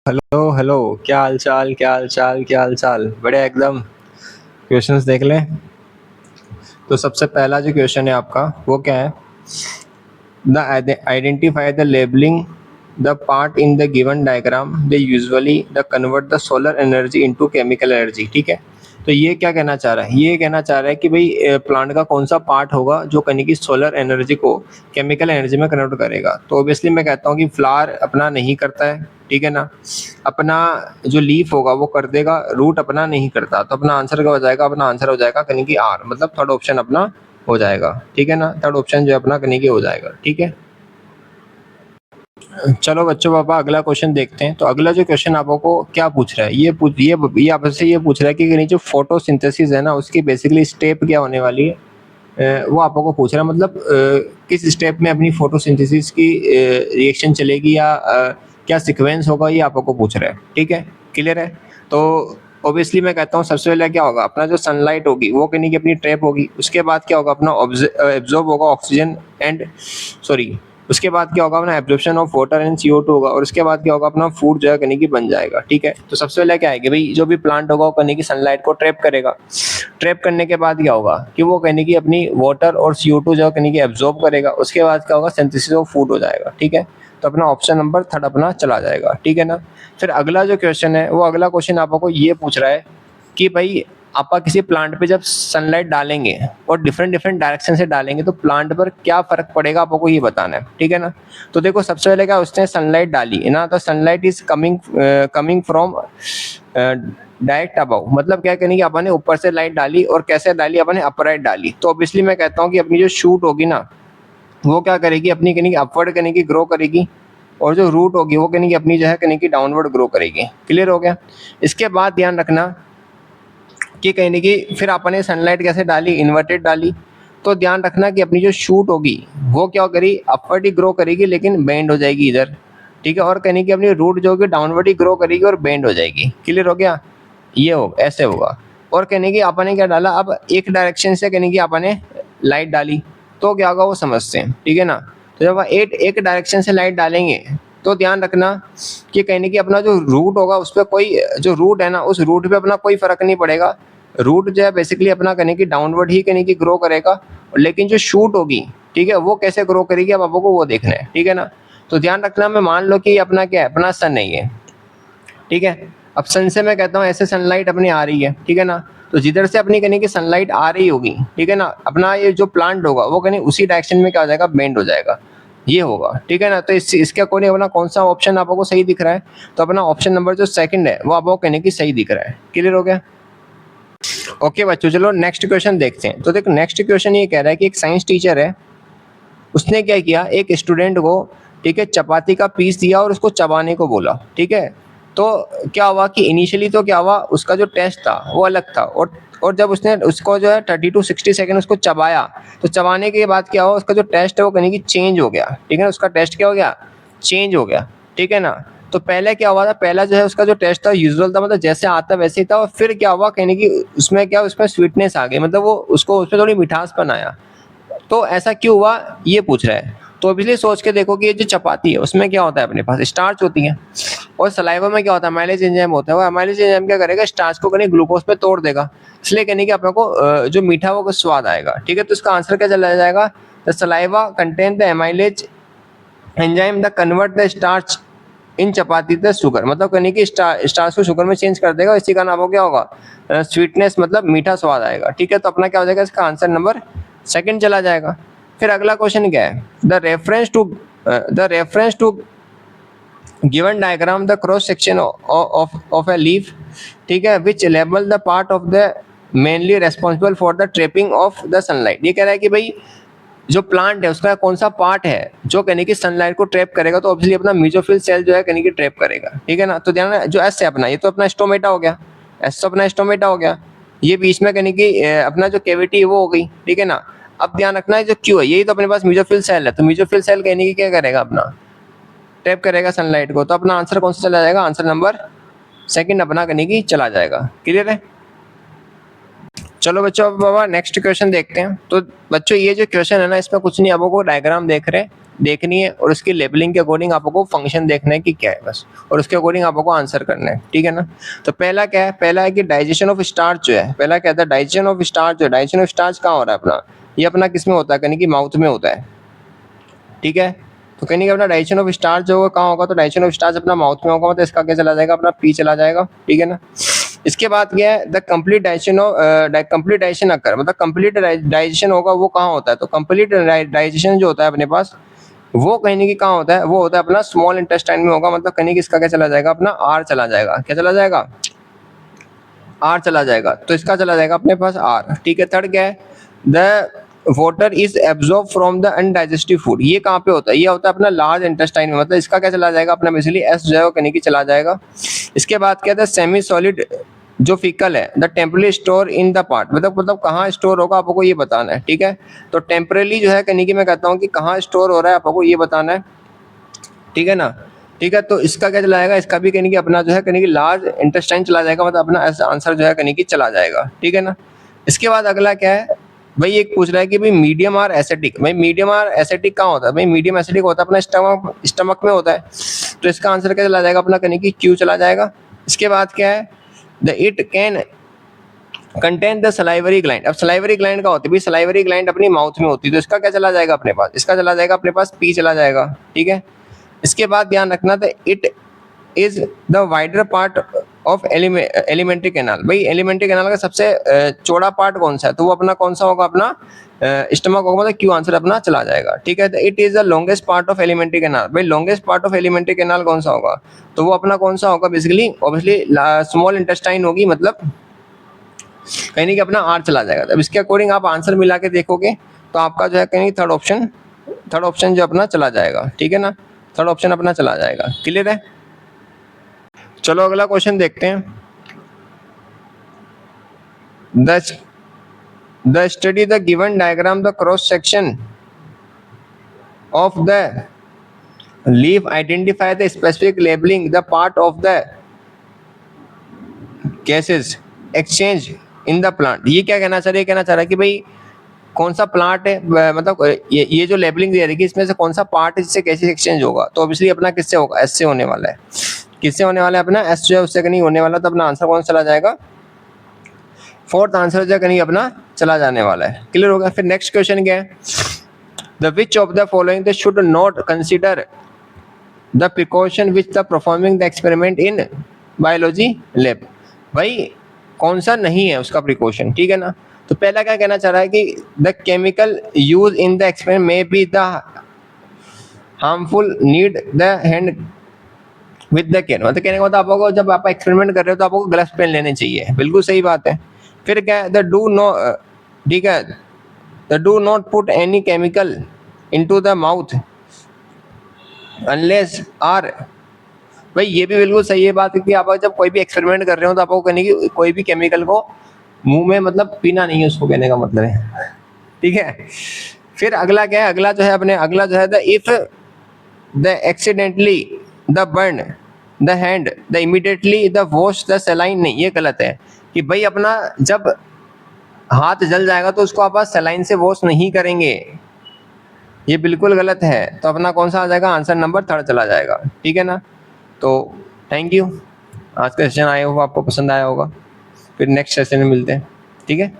Hello hello. क्या हाल चाल, क्या हाल चाल, क्या हाल चाल? बढ़िया एकदम। क्वेश्चंस देख लें। तो सबसे पहला जो क्वेश्चन है आपका वो क्या है? The identify the labelling the part in the given diagram they usually the convert the solar energy into chemical energy. ठीक है। तो ये क्या कहना चाह रहा है? ये कहना चाह रहा है कि भाई प्लांट का कौन सा पार्ट होगा जो कहीं की सोलर एनर्जी को केमिकल एनर्जी में कन्वर्ट करेगा। तो ऑब्वियसली मैं कहता हूँ कि फ्लावर अपना नहीं करता है, ठीक है ना। अपना जो लीफ होगा वो कर देगा, रूट अपना नहीं करता। तो अपना आंसर क्या हो जाएगा? अपना आंसर हो जाएगा कहीं की आर, मतलब थर्ड ऑप्शन अपना हो जाएगा। ठीक है ना, थर्ड ऑप्शन जो है अपना कहीं की हो जाएगा। ठीक है। चलो बच्चों, पापा अगला क्वेश्चन देखते हैं। तो अगला जो क्वेश्चन आपको क्या पूछ रहा है, ये आपसे ये पूछ रहा है कि जो फोटोसिंथेसिस है ना, उसकी बेसिकली स्टेप क्या होने वाली है। वो आपको पूछ रहा है, मतलब किस स्टेप में अपनी फोटोसिंथेसिस की रिएक्शन चलेगी, या क्या सीक्वेंस होगा, ये आपको पूछ रहा है। ठीक है, क्लियर है। तो ऑब्वियसली मैं कहता हूँ सबसे पहले क्या होगा, अपना जो सनलाइट होगी वो कहीं की अपनी ट्रैप होगी। उसके बाद क्या होगा, अपना एब्जॉर्ब होगा ऑक्सीजन एंड सॉरी उसके बाद क्या होगा, अपना absorption of water and CO2 होगा। और उसके बाद क्या होगा, अपना फूड जो है कहीं की बन जाएगा। ठीक है। तो सबसे पहले क्या है कि भाई जो भी प्लांट होगा वो कहीं की सनलाइट को ट्रैप करेगा। ट्रैप करने के बाद क्या होगा कि वो कहीं की अपनी वाटर और CO2 जो कहीं की एब्जॉर्ब करेगा। उसके बाद क्या होगा, सिंथेसिस ऑफ फूड हो जाएगा। ठीक है। तो अपना ऑप्शन नंबर थर्ड अपना चला जाएगा। ठीक है ना। फिर अगला जो क्वेश्चन है, वो अगला क्वेश्चन आपको ये पूछ रहा है कि भाई आप किसी प्लांट पे जब सनलाइट डालेंगे और डिफरेंट डिफरेंट डायरेक्शन से डालेंगे तो प्लांट पर क्या फर्क पड़ेगा, आपको ये बताना है। ठीक है ना। तो देखो सबसे पहले क्या, उसने सनलाइट डाली है ना, तो sunlight is coming from direct above. मतलब क्या करनी कि अपन ने ऊपर से लाइट डाली, और कैसे डाली, अपन ने अपराइट डाली। तो ऑब्वियसली मैं कहता हूँ कि अपनी जो शूट होगी ना, वो क्या करेगी, अपनी कहीं अपवर्ड कहीं की ग्रो करेगी। और जो रूट होगी वो कहीं की अपनी जो है कहीं की डाउनवर्ड ग्रो करेगी। क्लियर हो गया। इसके बाद ध्यान रखना कि कहीं ना कहीं फिर आपने सनलाइट कैसे डाली, इन्वर्टेड डाली। तो ध्यान रखना कि अपनी जो शूट होगी वो क्या करी, अपवर्ड ही ग्रो करेगी, लेकिन बेंड हो जाएगी इधर। ठीक है। और कहीं की अपनी रूट जो होगी डाउनवर्ड ही ग्रो करेगी और बेंड हो जाएगी। क्लियर हो गया। ये हो ऐसे होगा। और कहने की आपने क्या डाला, अब एक डायरेक्शन से कहने की आपने लाइट डाली, तो क्या होगा वो समझते हैं। ठीक है ना। तो जब एक एक डायरेक्शन से लाइट डालेंगे तो ध्यान रखना कि कहने की अपना जो रूट होगा उस पर कोई, जो रूट है ना उस रूट पे अपना कोई फर्क नहीं पड़ेगा। रूट जो है बेसिकली अपना कहने की डाउनवर्ड ही कहने की ग्रो करेगा। लेकिन जो शूट होगी, ठीक है, वो कैसे ग्रो करेगी अब आपको वो देखना है। ठीक है ना। तो ध्यान रखना, मैं मान लो कि अपना क्या है, अपना सन नहीं है। ठीक है। अब सन से मैं कहता हूँ ऐसे सनलाइट अपनी आ रही है। ठीक है ना। तो जिधर से अपनी कहने की सनलाइट आ रही होगी, ठीक है ना, अपना ये जो प्लांट होगा वो कहने उसी डायरेक्शन में क्या हो जाएगा, बेंड हो जाएगा। ये होगा। ठीक है ना। तो इसके अकॉर्डिंग अपना कौन सा ऑप्शन आपको सही दिख रहा है? तो अपना ऑप्शन नंबर जो सेकंड है वो आपको कहने की सही दिख रहा है। क्लियर हो गया। ओके बच्चों, चलो नेक्स्ट क्वेश्चन देखते हैं। तो देखो नेक्स्ट क्वेश्चन ये कह रहा है कि एक साइंस टीचर है, उसने क्या किया, एक स्टूडेंट को, ठीक है, चपाती का पीस दिया और उसको चबाने को बोला। ठीक है। तो क्या हुआ कि इनिशियली तो क्या हुआ, उसका जो टेस्ट था वो अलग था। और जब उसने उसको जो है 30 to 60 सेकेंड उसको चबाया, तो चबाने के बाद क्या हुआ, उसका जो टेस्ट है वो कहीं की चेंज हो गया। ठीक है ना। उसका टेस्ट क्या हो गया, चेंज हो गया। ठीक है ना। तो पहले क्या हुआ था, पहला जो है उसका जो टेस्ट था यूजुअल था, मतलब जैसे आता वैसे ही था। और फिर क्या हुआ कहने की, उसमें क्या, उसमें स्वीटनेस आ गई, मतलब वो उसको उसमें थोड़ी मिठासपन आया। तो ऐसा क्यों हुआ, ये पूछ रहा है। तो इसलिए सोच के देखो कि ये जो चपाती है उसमें क्या होता है, अपने पास स्टार्च होती है। और सलाइवा में क्या होता है, अमाइलेज एंजाइम होता है। वो अमाइलेज एंजाइम क्या करेगा, स्टार्च को कहीं ग्लूकोज पे तोड़ देगा। इसलिए कहने की अपने को जो मीठा वो स्वाद आएगा। ठीक है। तो इसका आंसर क्या चला जाएगा, the saliva contain the amylase enzyme the convert the starch in chapati the sugar. मतलब कहने की स्टार्च को शुगर में चेंज कर देगा। इसी का नाम हो क्या होगा, स्वीटनेस, मतलब मीठा स्वाद आएगा। ठीक है। तो अपना क्या हो जाएगा, इसका आंसर नंबर सेकंड चला जाएगा। फिर अगला क्वेश्चन क्या है, the reference to given diagram the cross section of a leaf, ठीक है, which label the part of the mainly responsible for the trapping of the sunlight. ये कह रहा है कि भाई जो प्लांट है उसका कौन सा पार्ट है जो कहने की सनलाइट को ट्रैप करेगा। तो ऑब्वियसली अपना मीजोफिल सेल जो है कहने की ट्रैप करेगा। ठीक है ना। तो ध्यान जो एस है अपना, ये तो अपना स्टोमेटा हो गया। एस तो अपना स्टोमेटा हो गया। ये बीच में कहने की अपना जो कैविटी है वो हो गई। ठीक है ना। अब ध्यान रखना है जो क्यू है, यही तो अपने पास मीजोफिल सेल है। तो मीजोफिल सेल कहने की क्या करेगा, अपना ट्रैप करेगा सनलाइट को। तो अपना आंसर कौन सा चला जाएगा, आंसर नंबर सेकंड अपना कहने की चला जाएगा। क्लियर है। चलो बच्चों अब बाबा नेक्स्ट क्वेश्चन देखते हैं। तो बच्चों ये जो क्वेश्चन है ना, इसमें कुछ नहीं, आपको डायग्राम देखनी है और उसकी लेबलिंग के अकॉर्डिंग आपको फंक्शन देखना है कि क्या है बस, और उसके अकॉर्डिंग आपको आंसर करना है, ठीक है ना। तो पहला क्या है, पहला है कि डाइजेशन ऑफ स्टार्च जो है, पहला क्या था, डाइजेशन ऑफ स्टार्च जो है, डाइजेशन ऑफ स्टार्च कहाँ हो रहा है अपना, ये अपना किस में होता है, यानी कि माउथ में होता है, ठीक है। तो कहने का अपना डाइजेशन ऑफ स्टार्च जो होगा कहाँ होगा, तो डाइजेशन ऑफ स्टार्च अपना माउथ में होगा, मतलब इसका क्या चला जाएगा, अपना पी चला जाएगा, ठीक है ना। इसके बाद क्या है, the complete digestion of complete digestion occur, मतलब कंप्लीट डाइजेशन होगा वो कहाँ होता है, तो कंप्लीट डाइजेशन जो होता है अपने पास वो कहने की कहाँ होता है, वो होता है अपना स्मॉल इंटेस्टाइन में होगा, मतलब कहने की इसका क्या चला जाएगा, अपना आर चला जाएगा, क्या चला जाएगा, आर चला जाएगा, तो इसका चला जाएगा अपने पास आर, ठीक है। थर्ड क्या है, the water is absorb from the undigestive food, ये कहाँ पे होता है, ये होता है अपना लार्ज इंटेस्टाइन में, मतलब इसका क्या चला जाएगा, अपना बेसिकली एस जो है वो कहने की चला जाएगा। इसके बाद क्या था, सेमी सॉलिड जो फिकल है, the temporarily store in the part, मतलब कहाँ स्टोर होगा आपको ये बताना है, ठीक है। तो टेम्परली जो है कहने की मैं कहता हूँ कि कहाँ स्टोर हो रहा है आपको ये बताना है, ठीक है ना, ठीक है। तो इसका क्या चला जाएगा, इसका भी कहने की अपना जो है कहने की लार्ज इंटेस्टाइन चला जाएगा, मतलब अपना आंसर जो है कहने की चला जाएगा, ठीक है ना। इसके बाद अगला क्या है भाई, एक पूछ रहा है कि भाई मीडियम आर एसिडिक, भाई मीडियम आर एसिडिक कहाँ होता है, भाई मीडियम एसिडिक होता है अपना स्टमक में होता है, तो इसका आंसर क्या चला जाएगा, अपना कहने की क्यू चला जाएगा। इसके बाद क्या है, the it can contain the salivary gland, अब सलाइवरी ग्लैंड का होती है भाई, सलाइवरी ग्लैंड अपनी माउथ में होती है, तो इसका क्या चला जाएगा अपने पास, इसका चला जाएगा अपने पास पी चला जाएगा, ठीक है। इसके बाद ध्यान रखना था, it is the wider part of alimentary canal, भाई एलिमेंट्री कैनाल का सबसे चौड़ा पार्ट कौन सा है, तो वो अपना कौन सा होगा, अपना स्टमक होगा, मतलब क्यू आंसर अपना चला जाएगा, ठीक है। It is the longest part of alimentary canal, भाई longest part of alimentary canal कौन सा होगा, तो वो अपना कौन सा होगा, बेसिकली ऑब्वियसली स्मॉल इंटेस्टाइन होगी, मतलब कहीं कि अपना आर चला जाएगा। अब इसके अकॉर्डिंग आप आंसर मिला के देखोगे तो आपका जो है कहीं थर्ड ऑप्शन जो अपना चला जाएगा, ठीक है ना, थर्ड ऑप्शन अपना चला जाएगा, क्लियर है। चलो अगला क्वेश्चन देखते हैं। The study the given diagram the cross section of the leaf identify the specific labelling the part of the gases exchange in the plant, ये क्या कहना चाह रहा है, कहना चाह रहा है कि भाई कौन सा प्लांट है, मतलब ये जो लेबलिंग दे रही है इसमें से कौन सा पार्ट है जिससे कैसे एक्सचेंज होगा, तो ऑब्वियसली अपना किससे होगा, एस से होने वाला है, किससे होने वाला है, अपना एस जो है उससे कहीं होने वाला, तो अपना आंसर कौन चला जाएगा, फोर्थ आंसर जो कहीं अपना चला जाने वाला है, क्लियर हो गया। फिर नेक्स्ट क्वेश्चन क्या है, the which of the following the should not consider the precaution which the performing the experiment in biology lab, भाई कौन सा नहीं है उसका प्रिकॉशन, ठीक है ना। तो पहला क्या कहना चाह रहा है कि the chemical use in the experiment may be the harmful, need the hand with the care, मतलब कहने का मतलब आपको जब आप एक्सपेरिमेंट कर रहे हो तो आपको ग्लव्स पहन लेने चाहिए, बिल्कुल सही बात है। फिर क्या है, द डू नो, ठीक है, the do not put any chemical into the mouth unless are, भाई ये भी बिल्कुल सही है बात कि आप जब कोई भी एक्सपेरिमेंट कर रहे हो तो आपको कहने की कोई भी केमिकल को मुंह में मतलब पीना नहीं है, उसको कहने का मतलब है, ठीक है। फिर अगला क्या है, अगला जो है अपने अगला जो है the if the accidentally the burn the hand the immediately the wash the सेलाइन, नहीं ये गलत है कि भाई अपना जब हाथ जल जाएगा तो उसको आप सेलाइन से वॉश नहीं करेंगे, ये बिल्कुल गलत है। तो अपना कौन सा आ जाएगा, आंसर नंबर थर्ड चला जाएगा, ठीक है ना। तो थैंक यू, आज का सेशन आया होगा आपको पसंद आया होगा, फिर नेक्स्ट सेशन में मिलते हैं, ठीक है।